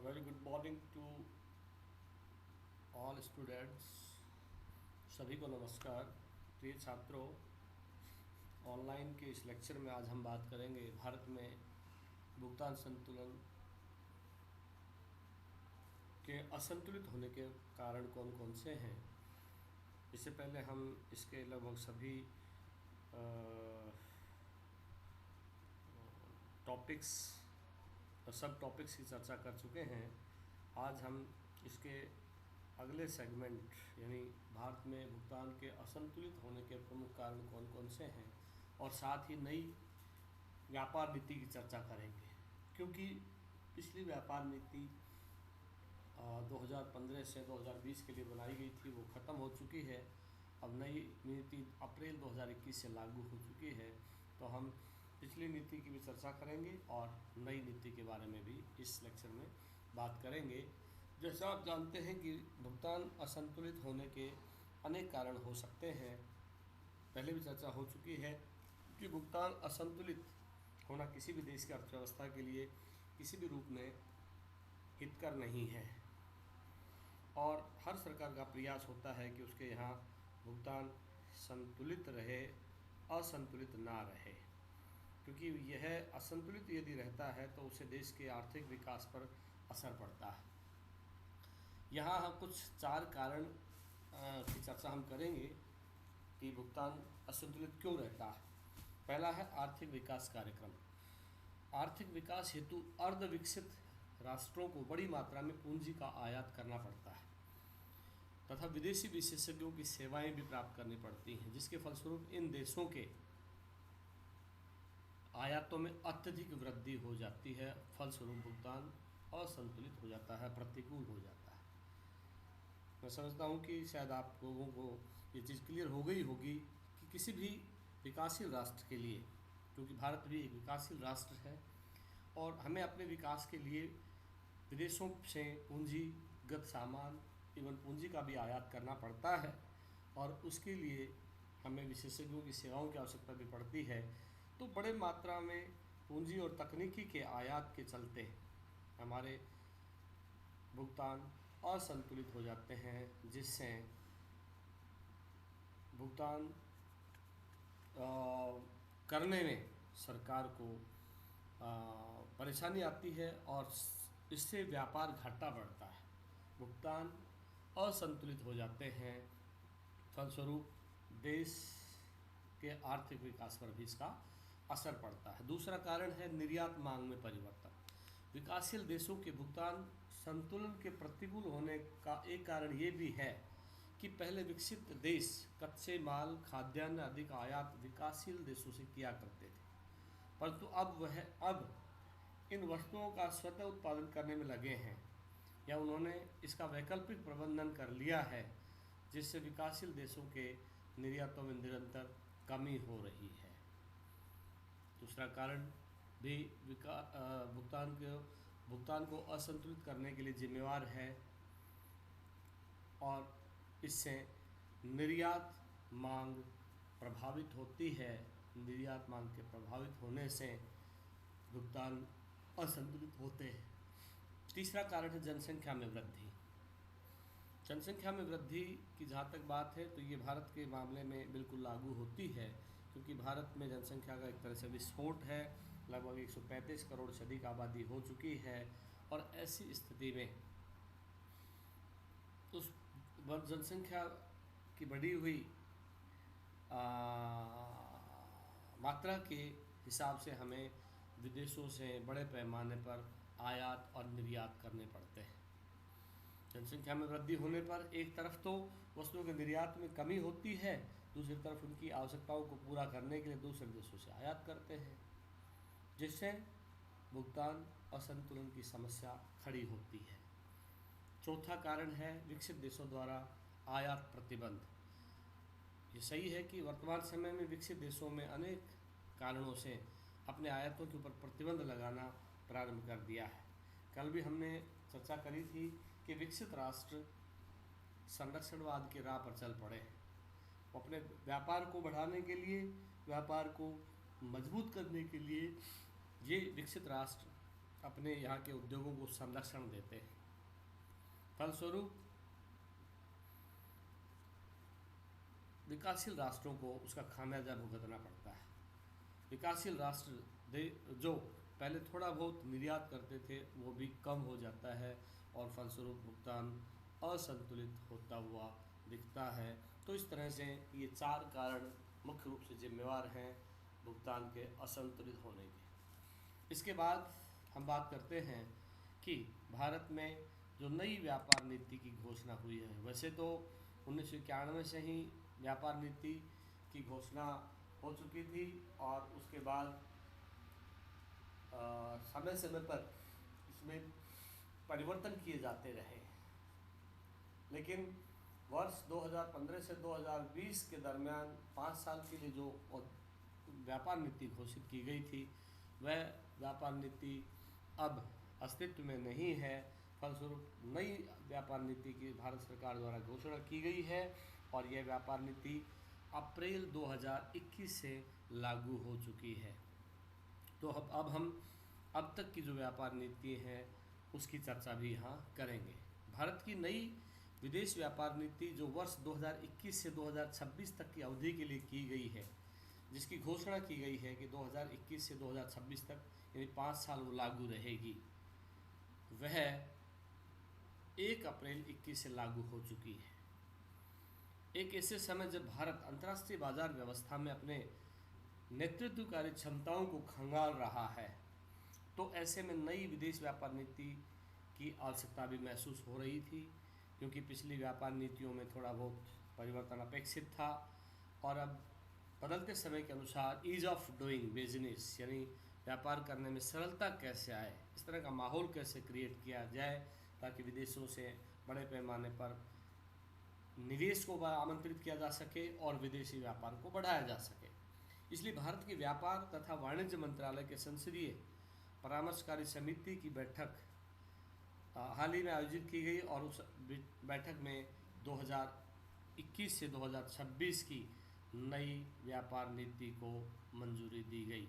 Very good morning to all students. सभी को नमस्कार। प्रिय छात्रों, ऑनलाइन के इस लेक्चर में आज हम बात करेंगे भारत में भुगतान संतुलन के असंतुलित होने के कारण कौन कौन से हैं। इससे पहले हम इसके लगभग सभी टॉपिक्स और सब टॉपिक्स की चर्चा कर चुके हैं। आज हम इसके अगले सेगमेंट यानी भारत में भुगतान के असंतुलित होने के प्रमुख कारण कौन कौन से हैं और साथ ही नई व्यापार नीति की चर्चा करेंगे, क्योंकि पिछली व्यापार नीति 2015 से 2020 के लिए बनाई गई थी, वो ख़त्म हो चुकी है। अब नई नीति अप्रैल 2021 से लागू हो चुकी है, तो हम पिछली नीति की भी चर्चा करेंगे और नई नीति के बारे में भी इस लेक्चर में बात करेंगे। जैसा आप जानते हैं कि भुगतान असंतुलित होने के अनेक कारण हो सकते हैं। पहले भी चर्चा हो चुकी है कि भुगतान असंतुलित होना किसी भी देश की अर्थव्यवस्था के लिए किसी भी रूप में हितकर नहीं है और हर सरकार का प्रयास होता है कि उसके यहाँ भुगतान संतुलित रहे, असंतुलित ना रहे, क्योंकि यह असंतुलित यदि रहता है तो उससे देश के आर्थिक विकास पर असर पड़ता है। यहाँ हम कुछ 4 कारण की चर्चा हम करेंगे कि भुगतान असंतुलित क्यों रहता है। पहला है आर्थिक विकास कार्यक्रम। आर्थिक विकास हेतु अर्ध विकसित राष्ट्रों को बड़ी मात्रा में पूंजी का आयात करना पड़ता है तथा विदेशी विशेषज्ञों की सेवाएं भी प्राप्त करनी पड़ती हैं, जिसके फलस्वरूप इन देशों के आयातों में अत्यधिक वृद्धि हो जाती है। फलस्वरूप भुगतान असंतुलित हो जाता है, प्रतिकूल हो जाता है। मैं समझता हूँ कि शायद आप लोगों को ये चीज़ क्लियर हो गई होगी कि किसी भी विकासशील राष्ट्र के लिए, क्योंकि भारत भी एक विकासशील राष्ट्र है और हमें अपने विकास के लिए विदेशों से पूंजीगत सामान एवं पूंजी का भी आयात करना पड़ता है और उसके लिए हमें विशेषज्ञों की सेवाओं की आवश्यकता भी पड़ती है। तो बड़े मात्रा में पूंजी और तकनीकी के आयात के चलते हमारे भुगतान असंतुलित हो जाते हैं, जिससे भुगतान करने में सरकार को परेशानी आती है और इससे व्यापार घाटा बढ़ता है। भुगतान असंतुलित हो जाते हैं, फलस्वरूप देश के आर्थिक विकास पर भी इसका असर पड़ता है। दूसरा कारण है निर्यात मांग में परिवर्तन। विकासशील देशों के भुगतान संतुलन के प्रतिकूल होने का एक कारण ये भी है कि पहले विकसित देश कच्चे माल, खाद्यान्न आदि का आयात विकासशील देशों से किया करते थे, परंतु अब इन वस्तुओं का स्वतः उत्पादन करने में लगे हैं या उन्होंने इसका वैकल्पिक प्रबंधन कर लिया है, जिससे विकासशील देशों के निर्यातों में निरंतर कमी हो रही है। दूसरा कारण भी भुगतान को असंतुलित करने के लिए जिम्मेवार है और इससे निर्यात मांग प्रभावित होती है। निर्यात मांग के प्रभावित होने से भुगतान असंतुलित होते हैं। तीसरा कारण है जनसंख्या में वृद्धि। जनसंख्या में वृद्धि की जहाँ तक बात है तो ये भारत के मामले में बिल्कुल लागू होती है, क्योंकि भारत में जनसंख्या का एक तरह से विस्फोट है। लगभग 135 करोड़ से अधिक आबादी हो चुकी है और ऐसी स्थिति में उस जनसंख्या की बढ़ी हुई मात्रा के हिसाब से हमें विदेशों से बड़े पैमाने पर आयात और निर्यात करने पड़ते हैं। जनसंख्या में वृद्धि होने पर एक तरफ तो वस्तुओं के निर्यात में कमी होती है, दूसरी तरफ उनकी आवश्यकताओं को पूरा करने के लिए दूसरे देशों से आयात करते हैं, जिससे भुगतान असंतुलन की समस्या खड़ी होती है। चौथा कारण है विकसित देशों द्वारा आयात प्रतिबंध। ये सही है कि वर्तमान समय में विकसित देशों में अनेक कारणों से अपने आयातों के ऊपर प्रतिबंध लगाना प्रारंभ कर दिया है। कल भी हमने चर्चा करी थी कि विकसित राष्ट्र संरक्षणवाद की राह पर चल पड़े हैं। अपने व्यापार को बढ़ाने के लिए, व्यापार को मजबूत करने के लिए ये विकसित राष्ट्र अपने यहाँ के उद्योगों को संरक्षण देते हैं। फलस्वरूप विकासशील राष्ट्रों को उसका खामियाजा भुगतना पड़ता है। विकासशील राष्ट्र जो पहले थोड़ा बहुत निर्यात करते थे वो भी कम हो जाता है और फलस्वरूप भुगतान असंतुलित होता हुआ दिखता है। तो इस तरह से ये 4 कारण मुख्य रूप से जिम्मेवार हैं भुगतान के असंतुलित होने के। इसके बाद हम बात करते हैं कि भारत में जो नई व्यापार नीति की घोषणा हुई है, वैसे तो 1991 से ही व्यापार नीति की घोषणा हो चुकी थी और उसके बाद समय समय पर इसमें परिवर्तन किए जाते रहे, लेकिन वर्ष 2015 से 2020 के दरमियान 5 साल के लिए जो व्यापार नीति घोषित की गई थी वह व्यापार नीति अब अस्तित्व में नहीं है। फलस्वरूप नई व्यापार नीति की भारत सरकार द्वारा घोषणा की गई है और यह व्यापार नीति अप्रैल 2021 से लागू हो चुकी है। तो अब हम अब तक की जो व्यापार नीति है उसकी चर्चा भी यहाँ करेंगे। भारत की नई विदेश व्यापार नीति जो वर्ष 2021 से 2026 तक की अवधि के लिए की गई है, जिसकी घोषणा की गई है कि 2021 से 2026 तक यानी 5 साल वो लागू रहेगी, वह 1 अप्रैल 21 से लागू हो चुकी है। एक ऐसे समय जब भारत अंतर्राष्ट्रीय बाजार व्यवस्था में अपने नेतृत्वकारी क्षमताओं को खंगाल रहा है, तो ऐसे में नई विदेश व्यापार नीति की आवश्यकता भी महसूस हो रही थी, क्योंकि पिछली व्यापार नीतियों में थोड़ा बहुत परिवर्तन अपेक्षित था और अब बदलते समय के अनुसार ईज ऑफ डूइंग बिजनेस यानी व्यापार करने में सरलता कैसे आए, इस तरह का माहौल कैसे क्रिएट किया जाए ताकि विदेशों से बड़े पैमाने पर निवेश को आमंत्रित किया जा सके और विदेशी व्यापार को बढ़ाया जा सके। इसलिए भारत की व्यापार तथा वाणिज्य मंत्रालय के संसदीय परामर्शकारी समिति की बैठक हाल ही में आयोजित की गई और उस बैठक में 2021 से 2026 की नई व्यापार नीति को मंजूरी दी गई।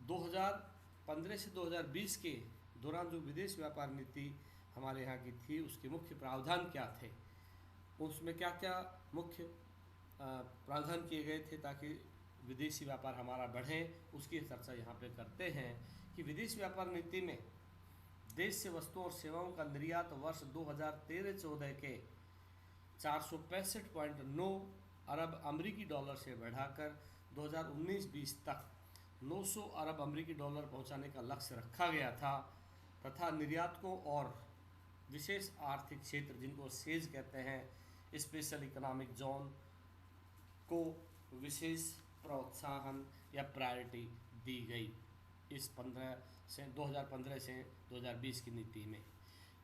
2015 से 2020 के दौरान जो विदेश व्यापार नीति हमारे यहाँ की थी उसके मुख्य प्रावधान क्या थे, उसमें क्या क्या मुख्य प्रावधान किए गए थे ताकि विदेशी व्यापार हमारा बढ़े, उसकी चर्चा यहाँ पे करते हैं कि विदेश व्यापार नीति में देश से वस्तुओं और सेवाओं का निर्यात वर्ष 2013-14 के 465.9 अरब अमेरिकी डॉलर से बढ़ाकर 2019-20 तक 900 अरब अमेरिकी डॉलर पहुंचाने का लक्ष्य रखा गया था तथा निर्यातकों और विशेष आर्थिक क्षेत्र जिनको सेज कहते हैं, स्पेशल इकोनॉमिक जोन को विशेष प्रोत्साहन या प्रायोरिटी दी गई इस 2015 से 2020 की नीति में।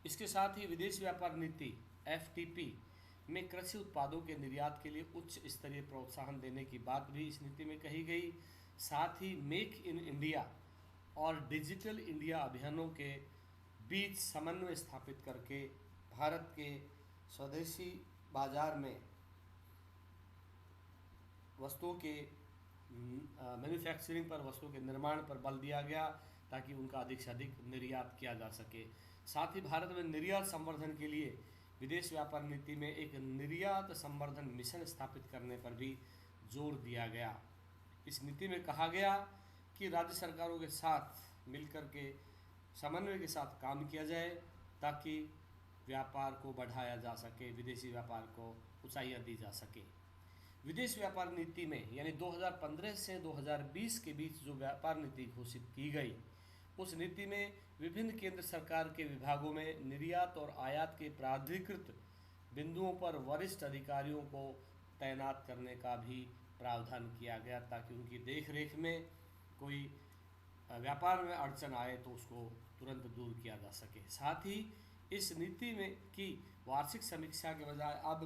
इसके साथ ही विदेश व्यापार नीति FTP में कृषि उत्पादों के निर्यात के लिए उच्च स्तरीय प्रोत्साहन देने की बात भी इस नीति में कही गई। साथ ही मेक इन इंडिया और डिजिटल इंडिया अभियानों के बीच समन्वय स्थापित करके भारत के स्वदेशी बाजार में वस्तुओं के मैन्युफैक्चरिंग पर, वस्तुओं के निर्माण पर बल दिया गया ताकि उनका अधिक से अधिक निर्यात किया जा सके। साथ ही भारत में निर्यात संवर्धन के लिए विदेश व्यापार नीति में एक निर्यात संवर्धन मिशन स्थापित करने पर भी जोर दिया गया। इस नीति में कहा गया कि राज्य सरकारों के साथ मिलकर के समन्वय के साथ काम किया जाए ताकि व्यापार को बढ़ाया जा सके, विदेशी व्यापार को ऊंचाइयां दी जा सके। विदेश व्यापार नीति में यानी 2015 से 2020 के बीच जो व्यापार नीति घोषित की गई, उस नीति में विभिन्न केंद्र सरकार के विभागों में निर्यात और आयात के प्राधिकृत बिंदुओं पर वरिष्ठ अधिकारियों को तैनात करने का भी प्रावधान किया गया ताकि उनकी देखरेख में कोई व्यापार में अड़चन आए तो उसको तुरंत दूर किया जा सके। साथ ही इस नीति में की वार्षिक समीक्षा के बजाय अब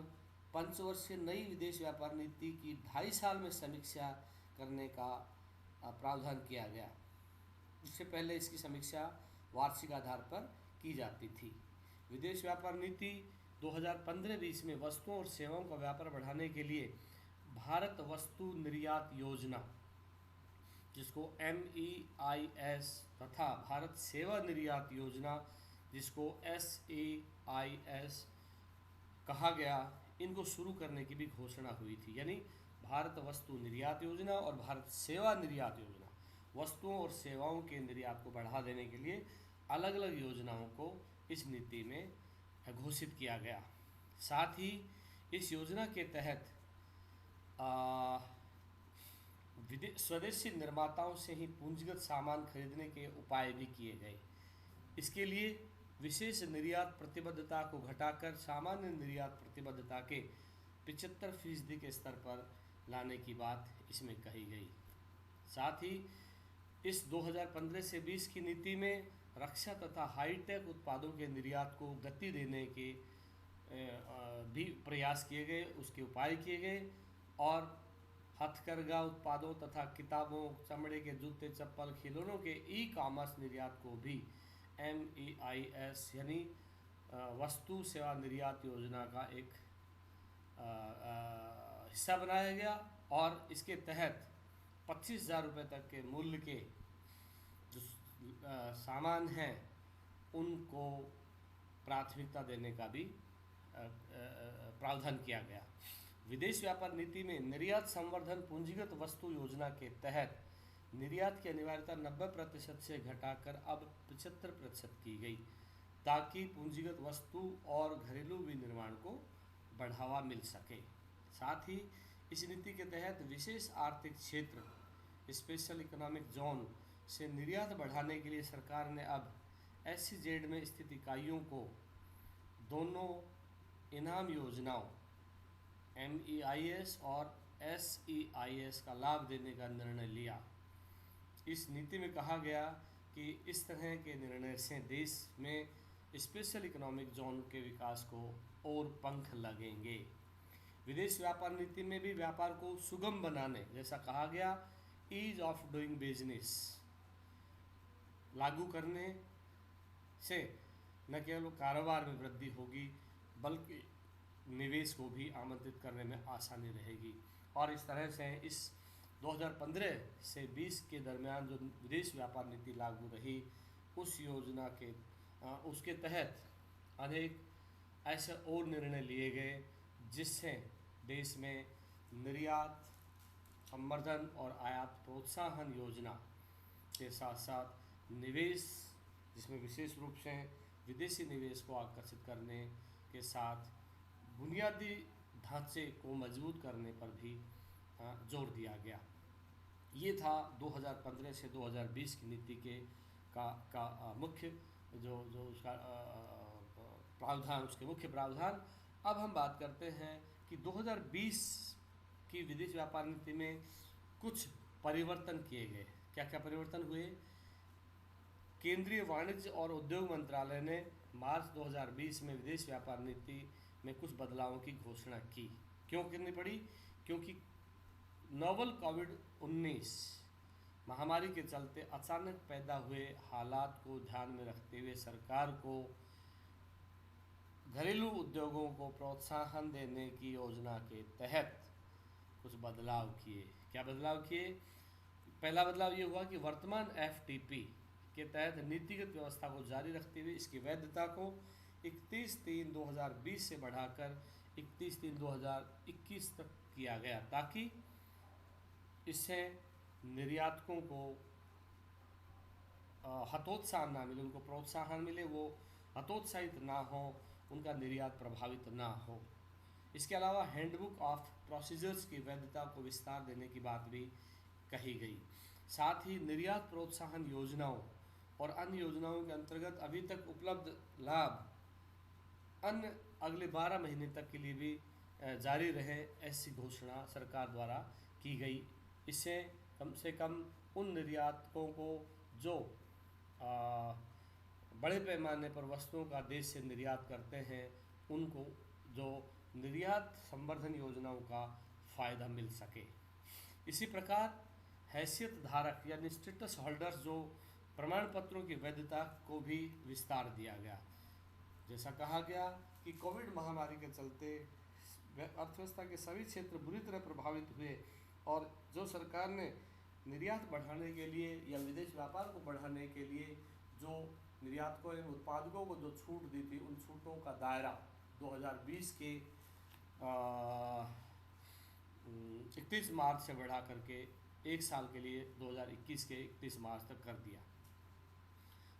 पंचवर्षीय नई विदेश व्यापार नीति की 2.5 साल में समीक्षा करने का प्रावधान किया गया। इससे पहले इसकी समीक्षा वार्षिक आधार पर की जाती थी। विदेश व्यापार नीति 2015-20 में वस्तुओं और सेवाओं का व्यापार बढ़ाने के लिए भारत वस्तु निर्यात योजना जिसको MEIS तथा भारत सेवा निर्यात योजना जिसको SAIS कहा गया, इनको शुरू करने की भी घोषणा हुई थी। यानी भारत वस्तु निर्यात योजना और भारत सेवा निर्यात योजना, वस्तुओं और सेवाओं के निर्यात को बढ़ा देने के लिए अलग अलग योजनाओं को इस नीति में घोषित किया गया। साथ ही इस योजना के तहत स्वदेशी निर्माताओं से ही पूंजीगत सामान खरीदने के उपाय भी किए गए। इसके लिए विशेष निर्यात प्रतिबद्धता को घटाकर सामान्य निर्यात प्रतिबद्धता के 75% के स्तर पर लाने की बात इसमें कही गई। साथ ही इस 2015 से 20 की नीति में रक्षा तथा हाईटेक उत्पादों के निर्यात को गति देने के भी प्रयास किए गए, उसके उपाय किए गए और हथकरघा उत्पादों तथा किताबों, चमड़े के जूते, चप्पल, खिलौनों के ई-कॉमर्स निर्यात को भी MEIS यानी वस्तु सेवा निर्यात योजना का एक हिस्सा बनाया गया और इसके तहत 25,000 रुपये तक के मूल्य के जो सामान हैं उनको प्राथमिकता देने का भी प्रावधान किया गया। विदेश व्यापार नीति में निर्यात संवर्धन पूंजीगत वस्तु योजना के तहत निर्यात की अनिवार्यता 90% से घटाकर अब 75% की गई, ताकि पूंजीगत वस्तु और घरेलू विनिर्माण को बढ़ावा मिल सके। साथ ही इस नीति के तहत विशेष आर्थिक क्षेत्र स्पेशल इकोनॉमिक जोन से निर्यात बढ़ाने के लिए सरकार ने अब SEZ में स्थित इकाइयों को दोनों इनाम योजनाओं MEIS और SEIS का लाभ देने का निर्णय लिया। इस नीति में कहा गया कि इस तरह के निर्णय से देश में स्पेशल इकोनॉमिक जोन के विकास को और पंख लगेंगे। विदेश व्यापार नीति में भी व्यापार को सुगम बनाने, जैसा कहा गया, ईज ऑफ डूइंग बिजनेस लागू करने से न केवल कारोबार में वृद्धि होगी बल्कि निवेश को भी आमंत्रित करने में आसानी रहेगी। और इस तरह से इस 2015 से 20 के दरमियान जो विदेश व्यापार नीति लागू रही, उस योजना के उसके तहत अनेक ऐसे और निर्णय लिए गए जिससे देश में निर्यात संवर्धन और आयात प्रोत्साहन योजना के साथ साथ निवेश, जिसमें विशेष रूप से विदेशी निवेश को आकर्षित करने के साथ बुनियादी ढांचे को मजबूत करने पर भी जोर दिया गया। ये था 2015 से 2020 की नीति का मुख्य जो उसका प्रावधान, उसके मुख्य प्रावधान। अब हम बात करते हैं कि 2020 की विदेश व्यापार नीति में कुछ परिवर्तन किए गए। क्या क्या परिवर्तन हुए? केंद्रीय वाणिज्य और उद्योग मंत्रालय ने मार्च 2020 में विदेश व्यापार नीति में कुछ बदलावों की घोषणा की। क्यों करनी पड़ी? क्योंकि नोवल कोविड-19 महामारी के चलते अचानक पैदा हुए हालात को ध्यान में रखते हुए सरकार को घरेलू उद्योगों को प्रोत्साहन देने की योजना के तहत कुछ बदलाव किए। क्या बदलाव किए? पहला बदलाव ये हुआ कि वर्तमान FTP के तहत नीतिगत व्यवस्था को जारी रखते हुए इसकी वैधता को 31/3/2020 से बढ़ाकर 31/3/2021 तक किया गया, ताकि इससे निर्यातकों को हतोत्साह ना मिले, उनको प्रोत्साहन मिले, वो हतोत्साहित ना हो, उनका निर्यात प्रभावित ना हो। इसके अलावा हैंडबुक ऑफ प्रोसीजर्स की वैधता को विस्तार देने की बात भी कही गई। साथ ही निर्यात प्रोत्साहन योजनाओं और अन्य योजनाओं के अंतर्गत अभी तक उपलब्ध लाभ अन्य अगले 12 महीने तक के लिए भी जारी रहे, ऐसी घोषणा सरकार द्वारा की गई। इससे कम से कम उन निर्यातकों को जो बड़े पैमाने पर वस्तुओं का देश से निर्यात करते हैं, उनको जो निर्यात संवर्धन योजनाओं का फ़ायदा मिल सके। इसी प्रकार हैसियत धारक यानी स्टेटस होल्डर्स जो प्रमाण पत्रों की वैधता को भी विस्तार दिया गया। जैसा कहा गया कि कोविड महामारी के चलते अर्थव्यवस्था के सभी क्षेत्र बुरी तरह प्रभावित हुए और जो सरकार ने निर्यात बढ़ाने के लिए या विदेश व्यापार को बढ़ाने के लिए जो निर्यातकों एवं उत्पादकों को जो छूट दी थी, उन छूटों का दायरा 2020 के 31 मार्च से बढ़ा करके एक साल के लिए 2021 के 31 मार्च तक कर दिया।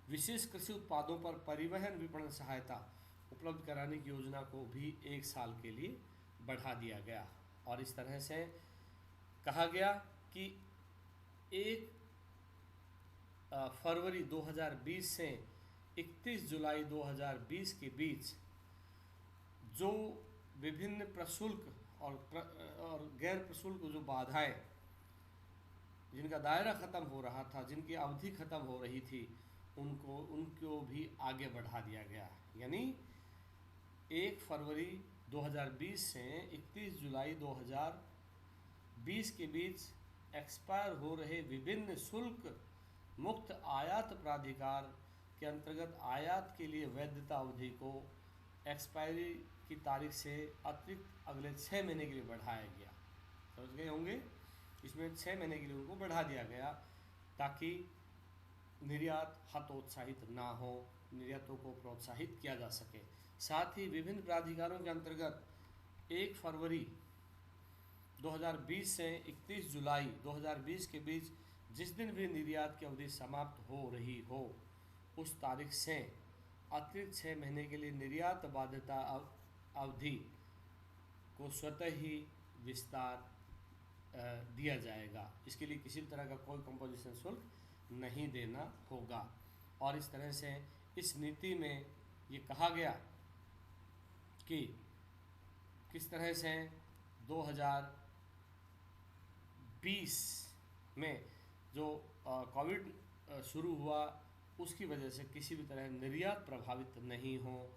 विशेष कृषि उत्पादों पर परिवहन विपणन सहायता उपलब्ध कराने की योजना को भी एक साल के लिए बढ़ा दिया गया। और इस तरह से कहा गया कि 1 फरवरी 2020 से 31 जुलाई 2020 के बीच जो विभिन्न प्रशुल्क और गैर प्रशुल्क जो बाधाएं, जिनका दायरा ख़त्म हो रहा था, जिनकी अवधि ख़त्म हो रही थी, उनको भी आगे बढ़ा दिया गया। यानी 1 फरवरी 2020 से 31 जुलाई 2020 के बीच एक्सपायर हो रहे विभिन्न शुल्क मुक्त आयात प्राधिकार के अंतर्गत आयात के लिए वैधता अवधि को एक्सपायरी की तारीख से अतिरिक्त अगले 6 महीने के लिए बढ़ाया गया। समझ गए होंगे, इसमें 6 महीने के लिए उनको बढ़ा दिया गया ताकि निर्यात हतोत्साहित ना हो, निर्यातों को प्रोत्साहित किया जा सके। साथ ही विभिन्न प्राधिकारों के अंतर्गत 1 फरवरी 2020 से 31 जुलाई 2020 के बीच जिस दिन भी निर्यात की अवधि समाप्त हो रही हो, उस तारीख से अतिरिक्त 6 महीने के लिए निर्यात बाध्यता अवधि को स्वतः ही विस्तार दिया जाएगा। इसके लिए किसी भी तरह का कोई कंपोजिशन शुल्क नहीं देना होगा। और इस तरह से इस नीति में ये कहा गया कि किस तरह से 2020 में जो कोविड शुरू हुआ, उसकी वजह से किसी भी तरह निर्यात प्रभावित नहीं हो,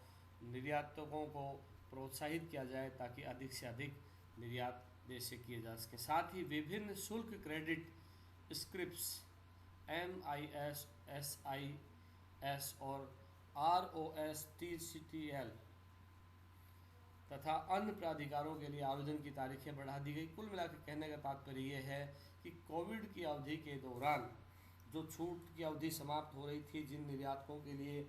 निर्यातकों को प्रोत्साहित किया जाए ताकि अधिक से अधिक निर्यात देश से किए जा सके। साथ ही विभिन्न शुल्क क्रेडिट स्क्रिप्ट्स MIS, SIS और ROSTCTL तथा अन्य प्राधिकारों के लिए आवेदन की तारीखें बढ़ा दी गई। कुल मिलाकर कहने का तात्पर्य यह है कि कोविड की अवधि के दौरान जो छूट की अवधि समाप्त हो रही थी, जिन निर्यातकों के लिए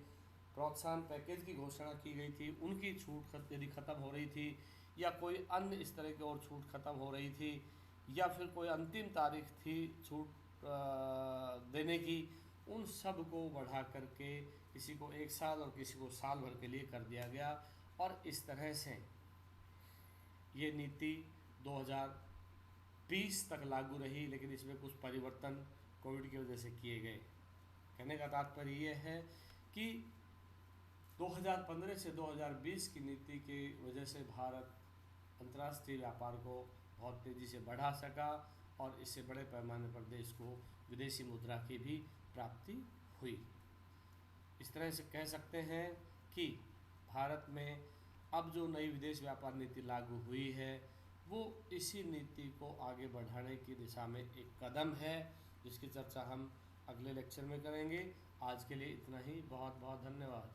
प्रोत्साहन पैकेज की घोषणा की गई थी, उनकी छूट यदि ख़त्म हो रही थी या कोई अन्य इस तरह की और छूट ख़त्म हो रही थी या फिर कोई अंतिम तारीख थी छूट देने की, उन सब को बढ़ा करके किसी को 1 साल और किसी को साल भर के लिए कर दिया गया। और इस तरह से ये नीति 2020 तक लागू रही, लेकिन इसमें कुछ परिवर्तन कोविड की वजह से किए गए। कहने का तात्पर्य ये है कि 2015 से 2020 की नीति की वजह से भारत अंतर्राष्ट्रीय व्यापार को बहुत तेज़ी से बढ़ा सका और इससे बड़े पैमाने पर देश को विदेशी मुद्रा की भी प्राप्ति हुई। इस तरह से कह सकते हैं कि भारत में अब जो नई विदेश व्यापार नीति लागू हुई है, वो इसी नीति को आगे बढ़ाने की दिशा में एक कदम है, जिसकी चर्चा हम अगले लेक्चर में करेंगे। आज के लिए इतना ही। बहुत बहुत धन्यवाद।